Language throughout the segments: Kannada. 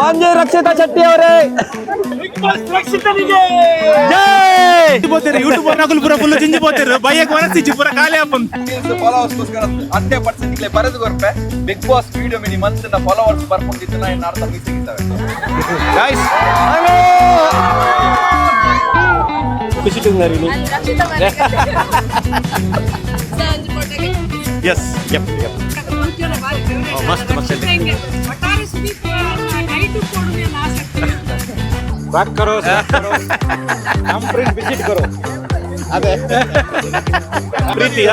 ಸಂಜಯ್ ರಕ್ಷಿತಾ ಶೆಟ್ಟಿ ಅವರೇ ಯೂಟ್ಯೂಬರ್ ನಕುಲ್ ಪೂರ ಫುಲ್ ಜಿಂಜಿ పోతారు భయ్యకు మనసి పూర ఖాళీ అప్పుడు ಫಾಲೋವರ್ಸ್ಗೋಸ್ಕರ 100% ಬರೆದು ಕೊರ್ಪೆ big boss video mini month followers ಬರ್ಕೊಂಡಿದ್ದು ನಾನು ಅರ್ಧ ಮಿಸ್ ಆಗಿದ್ದಾವೆ ಗೈಸ್ ಖುಷಿ ತುಂಗರಿ यस यप यप मस्त मस्त बैक करो हम फ्रेंड विजिट करो अबे प्रीति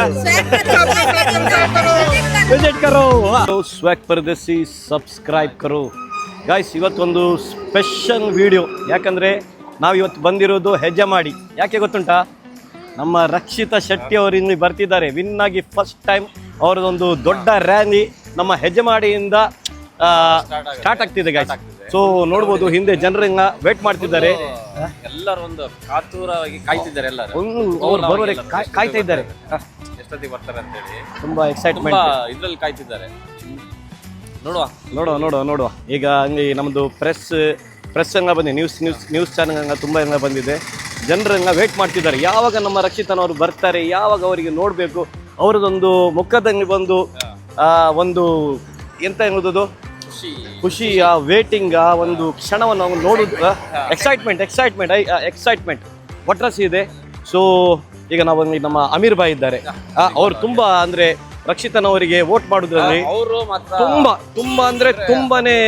विजिट करो स्वैग परदेसी सब्सक्राइब करो गाइस ಇವತ್ತೊಂದು ಸ್ಪೆಷಲ್ ವಿಡಿಯೋ ಯಾಕಂದ್ರೆ ನಾವು ಇವತ್ತು ಬಂದಿರೋದು ಹೆಜ್ಜೆ ಮಾಡಿ ಯಾಕೆ ಗೊತ್ತುಂಟಾ ನಮ್ಮ ರಕ್ಷಿತಾ ಶೆಟ್ಟಿ ಅವರು ಇಲ್ಲಿ ಬರ್ತಿದ್ದಾರೆ ವಿನ್ ಆಗಿ ಫಸ್ಟ್ ಟೈಮ್ ಅವರದೊಂದು ದೊಡ್ಡ ರ್ಯಾಲಿ ನಮ್ಮ ಹೆಜ್ಜೆಮಾಡಿಯಿಂದ ಸ್ಟಾರ್ಟ್ ಆಗ್ತಿದೆ ಗಾಯ್ಸ್ ಸೊ ನೋಡ್ಬೋದು ಹಿಂದೆ ಜನರಿಂದ ವೇಟ್ ಮಾಡ್ತಿದ್ದಾರೆ ಎಲ್ಲರೂ ಒಂದು ಕಾತುರವಾಗಿ ಕಾಯ್ತಿದ್ದಾರೆ ಎಲ್ಲರೂ ಅವ್ರು ಬರೋರೆ ಕಾಯ್ತಾ ಇದ್ದಾರೆ ಎಷ್ಟೊತ್ತಿಗೆ ಬರ್ತಾರೆ ಅಂತ ಹೇಳಿ ತುಂಬಾ ಎಕ್ಸೈಟ್ಮೆಂಟ್ ಇದ್ರಲ್ಲಿ ಕಾಯ್ತಿದ್ದಾರೆ ನೋಡುವ ಈಗ ಹಂಗೆ ನಮ್ಮದು ಪ್ರೆಸ್ ಹಂಗ ಬಂದಿದೆ ನ್ಯೂಸ್ ಚಾನಲ್ ಹಂಗ ತುಂಬ ಹಂಗ ಬಂದಿದೆ ಜನರಂಗ ವೇಟ್ ಮಾಡ್ತಿದ್ದಾರೆ ಯಾವಾಗ ನಮ್ಮ ರಕ್ಷಿತನವರು ಬರ್ತಾರೆ ಯಾವಾಗ ಅವರಿಗೆ ನೋಡಬೇಕು ಅವರದೊಂದು ಮುಖದಲ್ಲಿ ಬಂದು ಒಂದು ಎಂತ ಹೇಳೋದು ಖುಷಿ ಆ ವೇಟಿಂಗ್ ಆ ಒಂದು ಕ್ಷಣವನ್ನು ನಾವು ನೋಡೋದು ಎಕ್ಸೈಟ್ಮೆಂಟ್ ಒಟ್ರಸಿ ಇದೆ ಸೊ ಈಗ ನಾವು ನಮ್ಮ ಅಮೀರ್ ಭಾಯ್ ಇದ್ದಾರೆ ಅವರು ತುಂಬಾ ಅಂದ್ರೆ ರಕ್ಷಿತನವರಿಗೆ ವೋಟ್ ಮಾಡೋದ್ರಲ್ಲಿ ತುಂಬಾ ಅಂದ್ರೆ ತುಂಬಾನೇ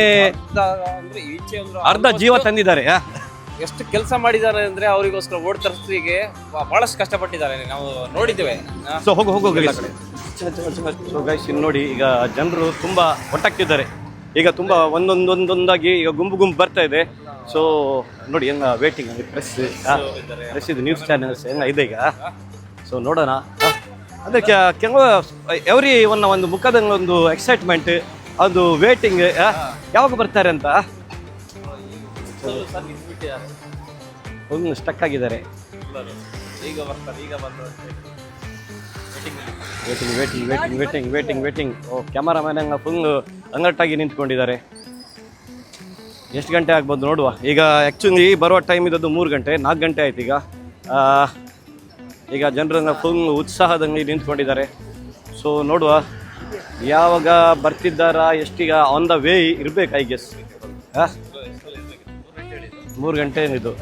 ಅರ್ಧ ಜೀವ ತಂದಿದ್ದಾರೆ ಎಷ್ಟು ಕೆಲಸ ಮಾಡಿದ್ದಾರೆ ಅಂದ್ರೆ ಅವರಿಗೋಸ್ಕರ ಓಟ್ ತರಿಸಿಗೆ ಬಹಳಷ್ಟು ಕಷ್ಟಪಟ್ಟಿದ್ದಾರೆ ನಾವು ನೋಡಿದ್ದೇವೆ ಸೊ ಹೋಗು ಸೊ ಗೈಸ್ ಇನ್ನು ನೋಡಿ ಈಗ ಜನರು ತುಂಬಾ ಒಟ್ಟಾಗ್ತಿದ್ದಾರೆ ಈಗ ತುಂಬಾ ಒಂದೊಂದಾಗಿ ಈಗ ಗುಂಪು ಬರ್ತಾ ಇದೆ ಸೊ ನೋಡಿ ಹೆಂಗ ವೇಟಿಂಗ್ ಪ್ರೆಸ್ ಇದು ನ್ಯೂಸ್ ಚಾನೆಲ್ಸ್ ಹೆಂಗ ಇದೆ ಈಗ ಸೊ ನೋಡೋಣ ಅದಕ್ಕೆ ಎವ್ರಿ ಒಂದು ಮುಖದ ಒಂದು ಎಕ್ಸೈಟ್ಮೆಂಟ್ ಅದು ವೇಟಿಂಗ್ ಯಾವಾಗ ಬರ್ತಾರೆ ಅಂತ ಒಂದು ಸ್ಟಕ್ ಆಗಿದ್ದಾರೆ ವೇಟಿಂಗ್ ಓ ಕ್ಯಾಮರಾಮ್ಯಾನ್ ಹಂಗ ಫುಲ್ ಅಂಗಟ್ಟಾಗಿ ನಿಂತ್ಕೊಂಡಿದ್ದಾರೆ ಎಷ್ಟು ಗಂಟೆ ಆಗ್ಬೋದು ನೋಡುವ ಈಗ ಆ್ಯಕ್ಚುಲಿ ಬರುವ ಟೈಮ್ ಇದ್ದದ್ದು 3 ಗಂಟೆ 4 ಗಂಟೆ ಆಯ್ತು ಈಗ ಜನರನ್ನ ಫುಲ್ ಉತ್ಸಾಹದಂಗೆ ನಿಂತ್ಕೊಂಡಿದ್ದಾರೆ ಸೊ ನೋಡುವ ಯಾವಾಗ ಬರ್ತಿದ್ದಾರಾ ಎಷ್ಟೀಗ ಆನ್ ದ ವೇ ಇರ್ಬೇಕು ಐ ಗೆಸ್ 3 ಗಂಟೆ ಏನಿದು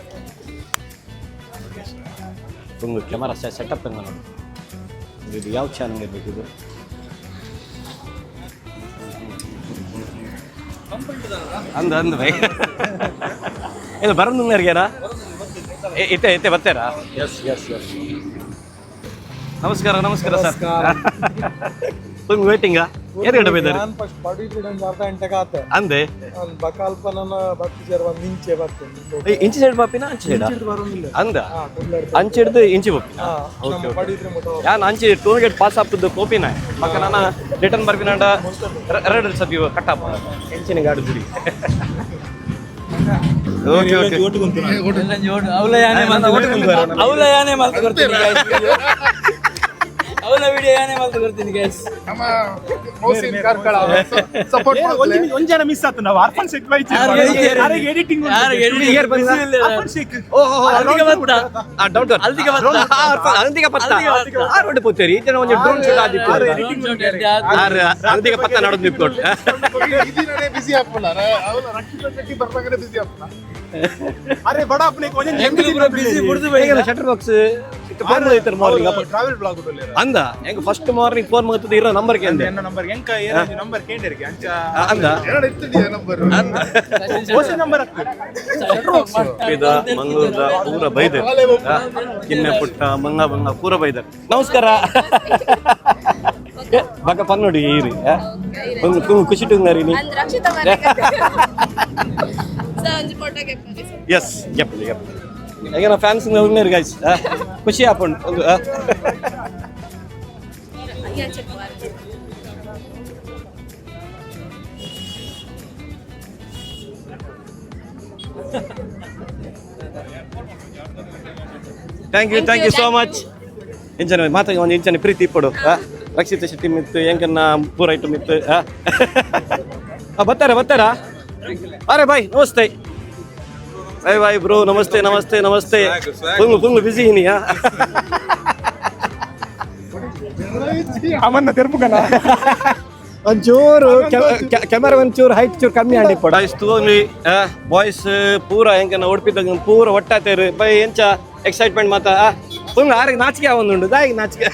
ಫುಲ್ ಕ್ಯಾಮರಾ ಸೆಟಪ್ ಹಂಗ ನೋಡಿ ಇದು ಯಾವ ಚಾನಲ್ ಇರಬೇಕು ಇದು ಅಂದ ಬೈ ಇದು ಬರೋಂಗೇನಾ ಇತ್ತೆ ಬರ್ತಾರಾ ಎಸ್ ನಮಸ್ಕಾರ ಸರ್ ಫುಲ್ ವೇಟಿಂಗ ಏನು ಗಂಟೆ ಬೈದಾರೆ ಅಂದೆ ಇಂಚಿ ಸೈಡ್ ಪಾಪಿನ ಅಂಚಿ ಸೈಡ್ ಅಂದ ಅಂಚಿ ಹಿಡ್ದು ಇಂಚಿ ಪಾಪಿನ ಯಾನ್ ಅಂಚಿ ಟೋಲ್ ಗೇಟ್ ಪಾಸ್ ಆಗ್ತದ್ದು ಕೋಪಿನ ಪಕ್ಕ ನಾನು ರಿಟರ್ನ್ ಬರ್ಬಿನಾಂಡ 2 ಸತಿ ಕಟ್ಟಪ್ಪ ಇಂಚಿನ ಗಾಡಿ ಗುಡಿ ಅವನ ವಿಡಿಯೋ ಏನೇ ಮಾಡ್ತಾ ಬರ್ತೀನಿ ಗೈಸ್ ನಮ್ಮ ಮೋಸಿನ್ ಕಾರ್ಕಳ ಸಪೋರ್ಟ್ ಮಾಡ್ಕೊಳ್ಳಿ ಒಂಜನ ಮಿಸ್ ಆತು ನಾವು ಅರ್ಪನ್ ಸೆಟ್ ಬೈ ಯಾರಿಗೆ ಎಡಿಟಿಂಗ್ ಯಾರು ಬಂದಿಲ್ಲ ಅರ್ಪನ್ ಶೇಕ್ ಓಹೋ ಅಲ್ದಿಗೆ ಪತ್ತ ಆರೋಡೆ ಪೋತೇರಿ ಇದನ್ನ ಒಂದು ಡ್ರೋನ್ ಶಾಟ್ ಆದಿತ್ತು ಅಲ್ದಿಗೆ ಪತ್ತ ನಡದು ನಿಂತ್ಕೊಂಡು ಇದೀನನೇ ಬಿಸಿ ಆಪುನಾರ ಅವನ ರಕ್ಷಿತಾ ಶೆಟ್ಟಿ ಬರ್ಲಾಗನೆ ಬಿಸಿ ಆಪುನಾ ಅರೆ ಬಡ ಅಪ್ನೆ ಕೊಂಚ ಎಂಗ್ಲಿ ಬಿಸಿ ಬಿಡ್ದು ಬೈಗ ಶಟರ್ ಬಾಕ್ಸ್ ಫೋನ್ ಮಾಡಿದ್ರು ಮಾರ್ನಿಂಗ್ ಟ್ರಾವೆಲ್ ಬ್ಲಾಗ್ ಉಡಲೇರ ಅಂದ ಹೆಂಗ ಫಸ್ಟ್ ಮಾರ್ನಿಂಗ್ ಫೋನ್ ಮಾಡ್ತದೆ ಇರೋ ನಂಬರ್ ಗೆ ನನ್ನ ನಂಬರ್ ಎಂಕ ಏನ ನಂಬರ್ ಕೇಂದ್ರಕ್ಕೆ ಅಂಚ ಅಂದ ಎರಡು ಇತ್ತಿದೆಯ ನಂಬರ್ ಅಂದ ಹೊಸ ನಂಬರ್ ಇದು ಮಂಗಳೂರ ಪೂರ ಬೈದೆ ಕಿನ್ನೆ ಪುಟ್ಟ ಮಂಗ ಪೂರ ಬೈದೆ ನಮಸ್ಕಾರ ಬಾಕ ಪನ್ ನೋಡಿ ಈರಿ ಒಂದು ಖುಷಿ ಟುಂಗಾರಿ ನೀ ಎಸ್ ಯಪ್ ಈಗ ನಾ ಫ್ಯಾನ್ಸ್ ಉన్నారు ಗೈಸ್ ಖುಷಿ ಹಾಕೊಂಡು ಒಂದು ಥ್ಯಾಂಕ್ ಯು ಸೋ ಮಚ್ ಇಂಚನೆ ಮಾತಾಗಿ ಒಂದು ಇಂಚನೆ ಪ್ರೀತಿ ಇಪ್ಪಡು ರಕ್ಷಿತಾ ಶೆಟ್ಟಿ ಮಿತ್ತು ಎಂಕನ್ನ ಪೂರ ಇಟ್ಟು ಮಿತ್ತು ಬರ್ತಾರಾ अरे भाई नमस्ते भाई भाई ब्रो नमस्ते नमस्ते नमस्ते फुल बिजी ही नहीं ಅಮ್ಮನ್ನ ತೆರ್ಪುಕನ ಒಂಚೂರು ಕ್ಯಾಮರಾ ಒಂಚೂರು ಹೈಟ್ ಚೂರು ಕಮ್ಮಿ ಆಡಿ ಪಡ ಇಷ್ಟು ಓನ್ಲಿ ಬಾಯ್ಸ್ ಪೂರ ಹೆಂಗೆ ನಾವು ಉಡುಪಿದಾಗ ಪೂರ ಒಟ್ಟಾತೇರು ಬೈ ಎಂಚ ಎಕ್ಸೈಟ್ಮೆಂಟ್ ಮಾತಾ ಫುಲ್ ಆರಿಗೆ ನಾಚಿಕೆ ಆವೊಂದುಂಡು ದಾಯಿಗೆ ನಾಚಿಕೆ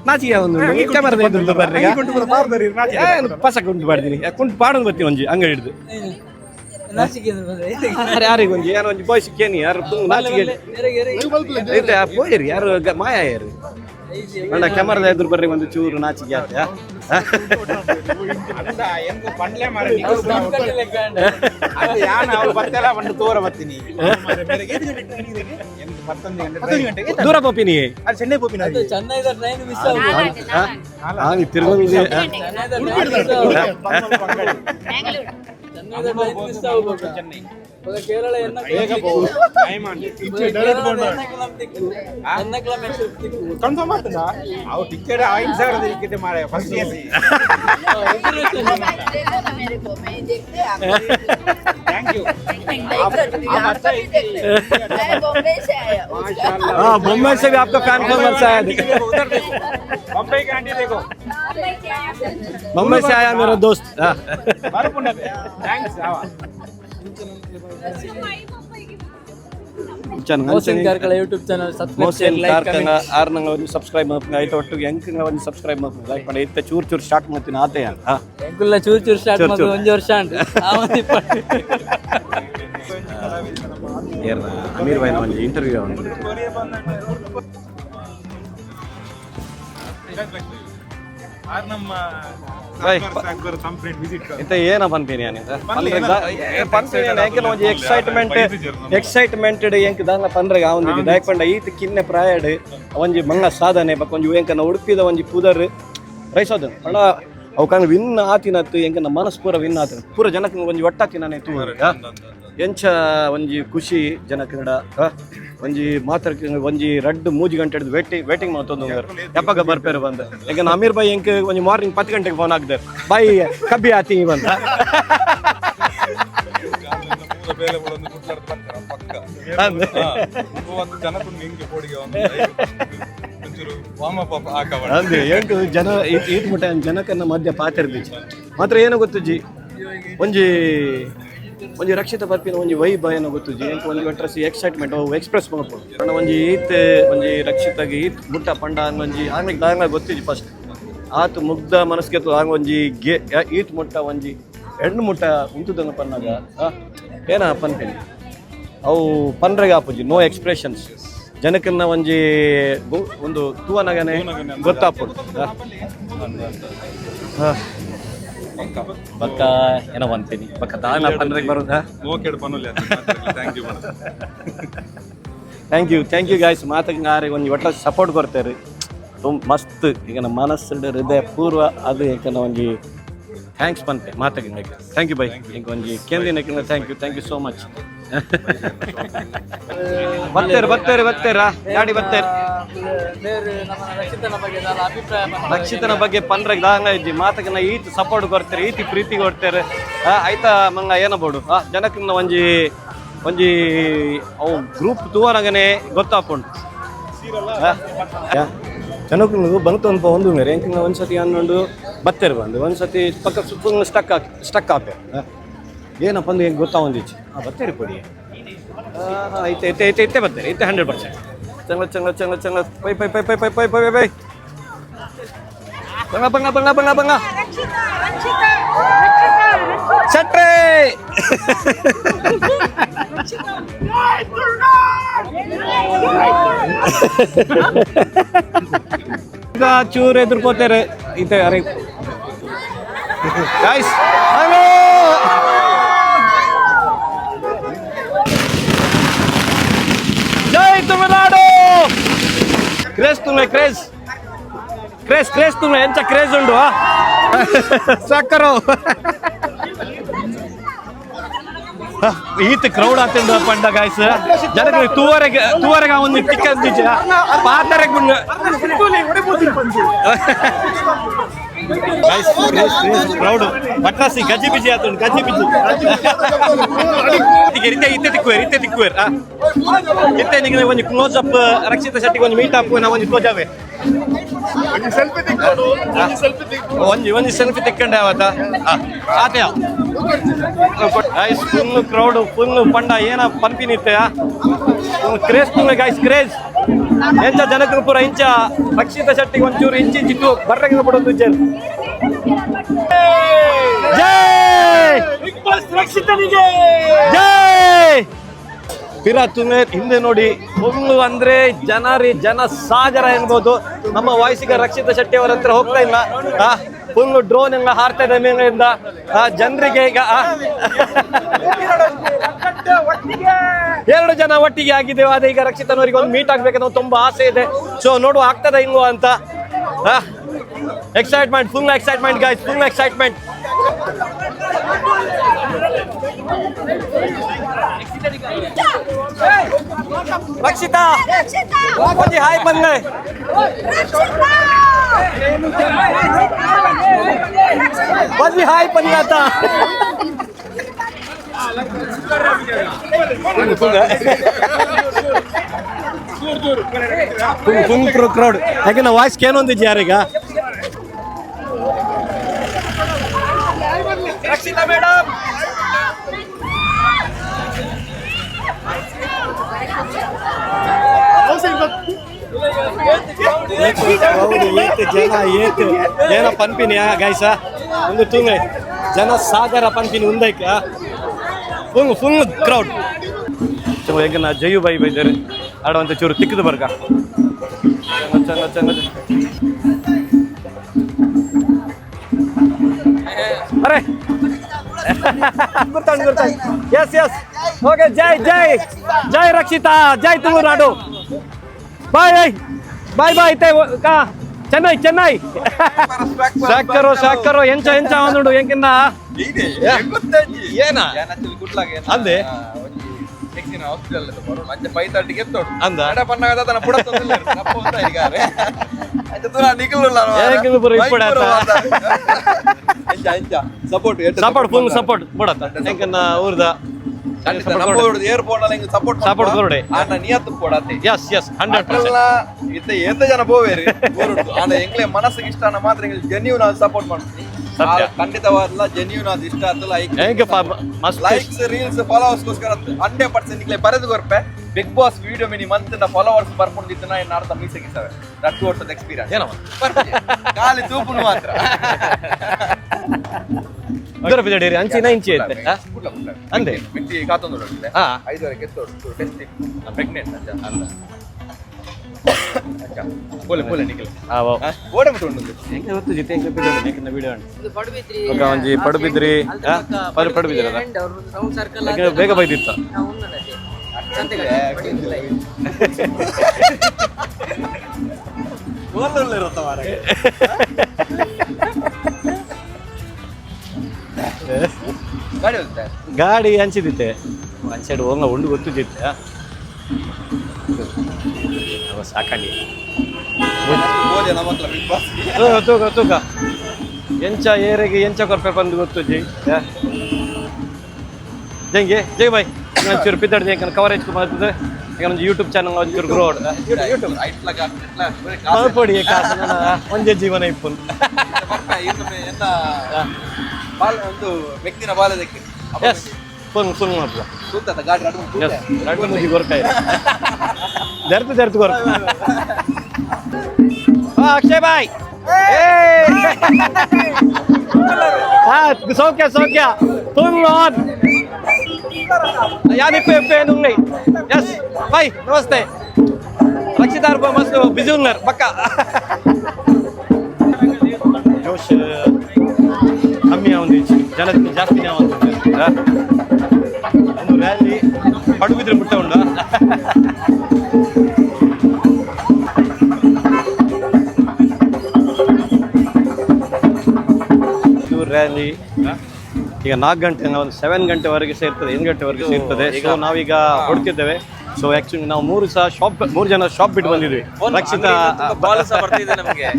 ನಾಚಿಕೆ ಆವೊಂದುಂಡು ಕ್ಯಾಮರಾ ಎದುರು ಬರ್ರಿ ಪಸ ಕುಂಟು ಪಾಡ್ತೀನಿ ಕುಂಟು ಪಾಡೋದು ಬರ್ತೀನಿ ಒಂಜಿ ಅಂಗಡಿ ಹಿಡಿದು ಯಾರಿಗೆ ಒಂಜಿ ಯಾರು ಒಂಜಿ ಬಾಯ್ಸ್ ಕೇನಿ ಯಾರು ನಾಚಿಕೆ ಪೋಯಿರಿ ಯಾರು ಮಾಯ ಯಾರು ಅಣ್ಣ ಕ್ಯಾಮರಾದ ಎದುರು ಬರ್ರಿ ಒಂದು ಚೂರು ನಾಚಿಕೆ ಆತ ದೂರ ಪೋಪಿನಿ ಚೆನ್ನೈ ಪೋಪಿನ ತಿರುಗಿ ಕೇರಳ ಕನ್ಫರ್ಮ್ ಆಗ್ತದಾ ಅವು ಟಿಕೆಟ್ 5,000 ಟಿಕೆಟ್ ಮಾರೆ ಫಸ್ಟ್ ಎಸಿ थैंक यू हाँ मुंबई से भी आपका फैन फॉलोअर्स आया उधर देखो बम्बई की आंटी देखो मुंबई से आया मेरा दोस्त thanks Mohsin Karkala YouTube channel Mohsin Karkala ಆರ್ನಂಗ ಒಂದು ಸಬ್ಸ್ಕ್ರೈಬ್ ಮಾಡ್ತೀನಿ ಆಯ್ತು ಒಟ್ಟಿಗೆ ಎಂಕಂಗ ಒಂದು ಸಬ್ಸ್ಕ್ರೈಬ್ ಮಾಡ್ತೀನಿ ಲೈಕ್ ಮಾಡಿ ಇತ್ತ ಚೂರು ಚೂರು ಸ್ಟಾರ್ಟ್ ಮಾಡ್ತೀನಿ ಆತೆ ಎಂಕುಲ್ಲ ಚೂರು ಚೂರು ಸ್ಟಾರ್ಟ್ ಮಾಡಿ 1 ವರ್ಷ ಉಂಟು ಏರ್ನ ಅಮೀರ್ ಭಾಯ್ನ ಒಂದು ಇಂಟರ್ವ್ಯೂ ಅವನು ಇಂತ ಏನ ಪನ್ಪೇನಿ ಪನ್ಪೇನಿ ಒಂಜಿ ಎಕ್ಸೈಟ್ಮೆಂಟೆಡ್ ಎಂಕ್ ದಾಂಗ್ಲ ಪನ್ರೆಗ ಅವನಿಗೆ ದಾಯಕೊಂಡ ಈತ ಕಿನ್ನೆ ಪ್ರಾಯಡ್ ಒಂಜಿ ಮಂಗ ಸಾಧನೆ ಬಕ್ಕ ಒಂಜಿ ಎಂಕನ ಉಡುಪಿದ ಒಂಜಿ ಪುದರ್ ರೈಸೋದನ್ ಪಂಡ ಅವಕಂಗ ವಿನ್ ಆತಿನತ್ತು ಎಂಕನ ಮನಸ್ ಪೂರ ವಿನ್ ಆತಿನ ಪೂರ ಜನಕ್ಕೆ ಒಂಜಿ ಒಟ್ಟಾತಿನೇ ತೂ ಎಂಚ ಒಂಜಿ ಖುಷಿ ಜನಕಂಡ ಒಂಜಿ ಮಾತಾಡ್ಕ ಒಂಜಿ 2-3 ಗಂಟೆ ಹಿಡಿದು ವೇಟಿಂಗ್ ಮಾಡ್ತೊಂದು ಎಪ್ಪಾಗ ಬರ್ಪೇರು ಬಂದ ಈಗ ಅಮೀರ್ ಬಾಯಿ ಎಂಕ್ ಒಂಜಿ ಮಾರ್ನಿಂಗ್ 10 ಗಂಟೆಗೆ ಫೋನ್ ಹಾಕ್ದೆ ಬಾಯಿ ಕಬ್ಬಿ ಆತಿ ಬಂದ ಅಂದೆ ಎಂಟು ಜನ ಈಟ್ ಮುಟ್ಟ ಜನಕನ್ನ ಮಧ್ಯ ಪಾತಿರ್ದಿಚ್ಚ ಮಾತ್ರ ಏನೋ ಗೊತ್ತುಜ್ಜಿ ಒಂಜಿ ರಕ್ಷಿತ ಬರ್ಪಿನ ಒಂಜಿ ವೈಬ್ ಏನೋ ಗೊತ್ತುಜಿ ಎಂಕ್ ಒಂಜಿ ಒಟ್ರಸ್ ಎಕ್ಸೈಟ್ಮೆಂಟ್ ಅವು ಎಕ್ಸ್ಪ್ರೆಸ್ ಮಾಡ್ಬೋದು ಕಾರಣ ಒಂಜಿ ಒಂಜಿ ರಕ್ಷಿತಾಗಿ ಈತ್ ಮುಟ್ಟ ಪಂಡ ಒಂಜಿ ಆಮೇಲೆ ದಾಂಗ ಗೊತ್ತಿಜಿ ಫಸ್ಟ್ ಆತು ಮುಗ್ಧ ಮನಸ್ಗೆ ಆಗ ಒಂಜಿ ಈತ್ ಮುಟ್ಟ ಒಂಜಿ ಹೆಣ್ಣು ಮುಟ್ಟ ಉಂಟುದಂಗ ಪನ್ನಾಗ ಏನ ಪನ್ಪೇನಿ ಅವು ಪನ್ರೆಗೆ ಆಪುಜಿ ನೋ ಎಕ್ಸ್ಪ್ರೆಷನ್ಸ್ ಜನಕನ್ನ ಒಂಜಿ ಒಂದು ತೂವನಗನೆ ಗೊತ್ತಾಪುಡು ಬಕ್ಕ ಏನೋ ಅಂತೀನಿ ಬಕ್ಕ ದಾನ ಪನ್ರೆಗೆ ಬರೋದಾ ಥ್ಯಾಂಕ್ ಯು ಗಾಯ್ಸ್ ಮಾತಾಗಿ ಆರಿಗೆ ಒಂದು ಒಟ್ಟ ಸಪೋರ್ಟ್ ಕೊಡ್ತಾರೆ ತುಂಬ ಮಸ್ತ್ ಈಗ ನಮ್ಮ ಮನಸ್ಸು ಹೃದಯ ಪೂರ್ವ ಅದು ಯಾಕಂದ್ರೆ ಒಂಜಿ ಥ್ಯಾಂಕ್ಸ್ ಪಂತೆ ಮಾತಾಗಿ ಥ್ಯಾಂಕ್ ಯು ಬೈ ಈಗ ಒಂಜಿ ಕೇಂದ್ರೀನ ಥ್ಯಾಂಕ್ ಯು ಸೋ ಮಚ್ ಬರ್ತೇರಾ ಗಾಡಿ ಬರ್ತೇರೆ ರಕ್ಷಿತನ ಬಗ್ಗೆ ಪನ್ರೆಗೆ ದಾಂಗ ಇದ್ದಿ ಮಾತಕನ್ನ ಈತ್ ಸಪೋರ್ಟ್ ಕೊಡ್ತಾರೆ ಈತಿ ಪ್ರೀತಿ ಕೊಡ್ತಾರೆ ಆಯ್ತಾ ಮಂಗ ಏನಬೋಡು ಜನಕನ್ನ ಒಂಜಿ ಅವು ಗ್ರೂಪ್ ತೂವನಗನೆ ಗೊತ್ತಾಪುಂಡು ಜನಕ್ಕೂ ಬಂತು ಅನ್ಪ ಒಂದು ಮೇರೆ ಎಂಕಿನ ಒಂದ್ಸತಿ ಅನ್ನೊಂಡು ಬತ್ತೇರು ಬಂದು ಒಂದ್ಸತಿ ಪಕ್ಕ ಸುತ್ತ ಸ್ಟಕ್ ಆಪೆ ಏನಪ್ಪ ಅಂದ್ರೆ ಹೆಂಗೆ ಗೊತ್ತಾ ಒಂದಿಚ್ಚು ಬತ್ತೇರಿ ಕೊಡಿ ಐತೆ ಬರ್ತೇನೆ ಐತೆ 100% ಚಂಗ ಪೈ ಬಂಗ ಸಟ್ರೆ ಈಗ ಚೂರು ಎದುರ್ಕೋತಾರೆ ಈತೆ ಅರೆ ಗೈಸ್ ಹಲೋ जय तमिलनाडु क्रेज तुम्हें ಎಂತ ಕ್ರೇಜ್ ಉಂಡು ಸಾಕರು ಈತ ಕ್ರೌಡ್ ಆತಿಂದ ಪಂಡ ಗಾಯ್ಸ್ ಜನಕ್ಕೆ ತೂವರೆಗೆ ಒಂದು ಟಿಕೆಟ್ ದಿಚ್ಚ ಪಾತರೆಗೆ ಕ್ರೌಡ್ ಪಟ್ರಾಸಿ ಗಜಿ ಬಿಜಿ ಆತು ಗಜಿ ಬಿಜಿ ಇತ್ತೆ ತಿಕ್ಕುವೆ ಇತ್ತೆ ನಿಮಗೆ ಒಂದು ಕ್ಲೋಸ್ ಅಪ್ ರಕ್ಷಿತ ಶೆಟ್ಟಿಗೆ ಒಂದು ಮೀಟ್ ಅಪ್ ನಾವು ಒಂದು ಕ್ಲೋಸ್ ಅವೇ ಒಂದು ಸೆಲ್ಫಿ ತೆಕ್ಕೊಂಡೆ ಅವತ್ತ ಆತೆ ಗೈಸ್ ಫುಲ್ ಕ್ರೌಡ್ ಫುಲ್ ಪಂಡ ಏನ ಪಂಪಿನಿತ್ತೆ ಕ್ರೇಜ್ ತುಂಬ ಗೈಸ್ ಕ್ರೇಜ್ ಎಂಚ ಜನಕ್ಕೆ ಪೂರ ಇಂಚ ರಕ್ಷಿತ ಶೆಟ್ಟಿಗೆ ಒಂಚೂರು ಇಂಚಿತ್ತು ಬರ್ರಂಗ ಬಿಡೋದು ಜೈ ರಕ್ಷಿತನಿಗೆ ಜೈ ಪಿರಾ ತುಮೆ ಹಿಂದೆ ನೋಡಿ ಫುಲ್ಲು ಅಂದ್ರೆ ಜನ ಸಾಗರ ಎನ್ಬೋದು ನಮ್ಮ ವಾಯ್ಸಿಗ ರಕ್ಷಿತ ಶೆಟ್ಟಿ ಅವರ ಹತ್ರ ಹೋಗ್ತಾ ಇಲ್ಲ ಫುಲ್ಲು ಡ್ರೋನ್ ಎಲ್ಲ ಹಾರ್ತಾ ಇದೆ ಮೇಲಿಂದ ಜನರಿಗೆ ಈಗ 2 ಜನ ಒಟ್ಟಿಗೆ ಆಗಿದ್ದೇವೆ ಅದೇ ಈಗ ರಕ್ಷಿತನವರಿಗೆ ಒಂದು ಮೀಟ್ ಆಗ್ಬೇಕನ್ನೋ ತುಂಬಾ ಆಸೆ ಇದೆ ಸೊ ನೋಡುವ ಆಗ್ತದೆ ಹಿಂಗು ಅಂತ excitement full excitement guys full excitement Rakshita ಒಂಜಿ ಹಾಯ್ ಬಂದೆ ಒಂಜಿ ಹಾಯ್ ಬಂದಾತ ಫುಲ್ ಕ್ರೌಡ್ ಯಾಕೆ ನಾ ವಾಯ್ಸ್ ಕೇನೊಂದಿದ್ದೆ ಯಾರೀಗ ರಕ್ಷಿತಾ ಮೇಡಮ್ ಜನ ಪಂಪಿನಿ ಗೈಸ ಒಂದು ತುಂಗ ಜನ ಸಾಗರ ಪಂಪಿನಿ ಉಂದೈಕ ಫುಲ್ ಕ್ರೌಡ್ ಈಗ ನಾ ಜಯು ಬೈ ಬೈದಾರೆ ಆಡ ಒಂದು ಚೂರು ತಿಕ್ಕದು ಬರ್ಗ ಅರೆ ಗುರ್ತಾಂಡ್ ಎಸ್ ಓಕೆ ಜೈ ರಕ್ಷಿತಾ ಜೈ ತುಳುನಾಡು ಬಾಯ್ ಬಾಯ್ ಚೆನ್ನೈ ಸಾಕರೋ ಎಂಚ ನೋಡು ಎಂಕಿನ್ನ ಏನ ಅಂದೆ ಹಾಸ್ಪಿಟಲ್ ಅಂಚೆ 5:30 ಎತ್ತೋಡು ಅಂದ ಅಡ ಪನ್ನಾಗ ತನ ಪುಡ ತೊಂದಿಲ್ಲ ನಪ್ಪ ಅಂತ ಈಗ ಆಯ್ತು ತುರಾ ನಿಕಲುಲ್ಲ ಏಕಿಲು ಪುರ ಇಪ್ಪಡ ಎಂಜ ಸಪೋರ್ಟ್ ಫುಲ್ ಸಪೋರ್ಟ್ ಬಡತ ಎಂಕನ್ನ ಊರ್ದ ನಮ್ಮ ಊರ್ದ ಏರ್ಪೋರ್ಟ್ ಅಲ್ಲಿ ಸಪೋರ್ಟ್ ಕೊರಡೆ ಆನ ನಿಯತ್ತು ಕೊಡತೆ ಯಸ್ 100% ಇತ್ತೆ ಎಂತ ಜನ ಬೋವೇರಿ ಊರುಡು ಆನ ಎಂಗ್ಲೆ ಮನಸ್ಸಿಗೆ ಇಷ್ಟನ ಮಾತ್ರ ಎಂಗ್ಲೆ ಜೆನ್ಯೂನ್ ಆಗಿ ಸಪೋರ್ಟ್ ಮಾಡ್ತೀನಿ ಖಂಡಿತವಾದ ಜೆನ್ಯೂನ್ ಆದ ಇಷ್ಟ ಆತಲ್ಲ ಲೈಕ್ಸ್ ರೀಲ್ಸ್ ಫಾಲೋವರ್ಸ್ ಗೋಸ್ಕರ 100% ನಿಕ್ಲೆ ಬರೆದು ಗೊರ್ಪೆ big boss video mini month followers ಬರ್ಕೊಂಡಿದ್ದನ್ನ ಏನು ಅರ್ಥ ಮೀಸಗಿಸವೆ 2 ವರ್ಷದ ಎಕ್ಸ್ಪೀರಿಯನ್ಸ್ ಏನೋ ಖಾಲಿ ತೂಪುನು ಮಾತ್ರ ಇದರ ಬಿಡಡಿ ಅಂಚಿನ ಇಂಚಿ ಐತೆ ಅಂದೆ ಬಿಟ್ಟಿ ಕಾತೊಂದು 5 ಎತ್ತೋಡು ಟೆಸ್ಟಿಂಗ್ ಪ್ರೆಗ್ನೆಂಟ್ ಅಂದ ಪೋಲೆ ನಿಖಿಲ್ ಓಡೆ ಮುಟ್ಟುಂಡು ಹೆಂಗೆ ಗೊತ್ತು ಜಿತೆ ಹೆಂಗೆ ಬಿಡೋದು ಯಾಕಂದ್ರೆ ವಿಡಿಯೋ ಓಕೆ ಒಂಜಿ ಪಡುಬಿದ್ರಿ ಪಡುಬಿದ್ರಿ ಅದ ಬೇಗ ಬೈದಿತ್ತ ಗಾಡಿ ಹಂಚಿದಿತ್ತೆ ಒಂದು ಸೈಡ್ ಹೋಗ ಉಂಡು ಗೊತ್ತಿದ್ದಿತ್ತೆ ಸಾಕಂಡಿ ತೂಕ ಎಂಚ ಏರೆಗೆ ಎಂಚ ಕೊರ್ಪೆ ಬಂದು ಗೊತ್ತು ಜಂಗೆ ಜೈ ಬಾಯ್ ಒಂಚೂರು ಪಿದ್ದಾಡ್ದು ಯಾಕಂದ್ರೆ ಕವರೇಜ್ ಮಾಡ್ತದೆ ಯಾಕಂದ್ರೆ ಯೂಟ್ಯೂಬ್ ಚಾನಲ್ ಒಂಚೂರು ಗ್ರೋ ಪಡಿ ಒಂದೇ ಜೀವನ ಇಪ್ಪು ಒಂದು ವ್ಯಕ್ತಿನ ಬಾಲದಕ್ಕೆ ಫುಲ್ ಮಾತ್ರ ಕೂತದ ಗಾಡಿ ರಡ್ಡು ಮುಗಿ ಗೊರ್ಕಾಯಿ ಜರ್ತು ಗೊರ್ಕ ಅಕ್ಷಯ್ ಬಾಯ್ ಸೌಖ್ಯ ಫುಲ್ ಆನ್ ಯಾನಿಪ್ಪೆ ನುಂಗೈ ಎಸ್ ಬಾಯ್ ನಮಸ್ತೆ ರಕ್ಷಿತಾ ಮಸ್ತ್ ಬಿಜಿ ಉನ್ನರ್ ಪಕ್ಕ ಜೋಶ್ ಕಮ್ಮಿ ಒಂದು ಜನ ಜಾಸ್ತಿ ಜನ ಒಂದು ರ್ಯಾಲಿ ಪಡುಬಿದ್ರೆ ಮುಟ್ಟ ಉಂಡ ಇದು ರ್ಯಾಲಿ ಈಗ 4 ಗಂಟೆ ಒಂದು 7 ಗಂಟೆವರೆಗೆ ಸೇರ್ತದೆ 8 ಗಂಟೆವರೆಗೆ ಸೇರ್ತದೆ ಸೊ ನಾವೀಗ ಹೊಡ್ತಿದ್ದೇವೆ ಸೊ ಆಕ್ಚುಲಿ ನಾವು 3 ಜನ ಶಾಪ್ ಬಿಟ್ಟು ಬಂದಿದ್ವಿ ರಕ್ಷಿತಾ ಕಾಲ್ ಸಹ ಬರ್ತಿದೆ ನಮಗೆ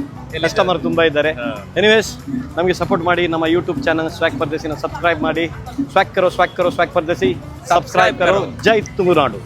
ಕಸ್ಟಮರ್ ತುಂಬಾ ಇದ್ದಾರೆ. ಎನಿವೇಸ್ ನಮಗೆ ಸಪೋರ್ಟ್ ಮಾಡಿ, ನಮ್ಮ ಯೂಟ್ಯೂಬ್ ಚಾನಲ್ ಸ್ವಾಗ್ ಪರ್ದೇಸಿನ ಸಬ್ಸ್ಕ್ರೈಬ್ ಮಾಡಿ. ಸ್ವಾಗ್ ಕರೋ ಸ್ವಾಗ್ ಪರ್ದೇಸಿ, ಸಬ್ಸ್ಕ್ರೈಬ್ ಕರೋ. ಜೈ ತುಮುನಾಡು.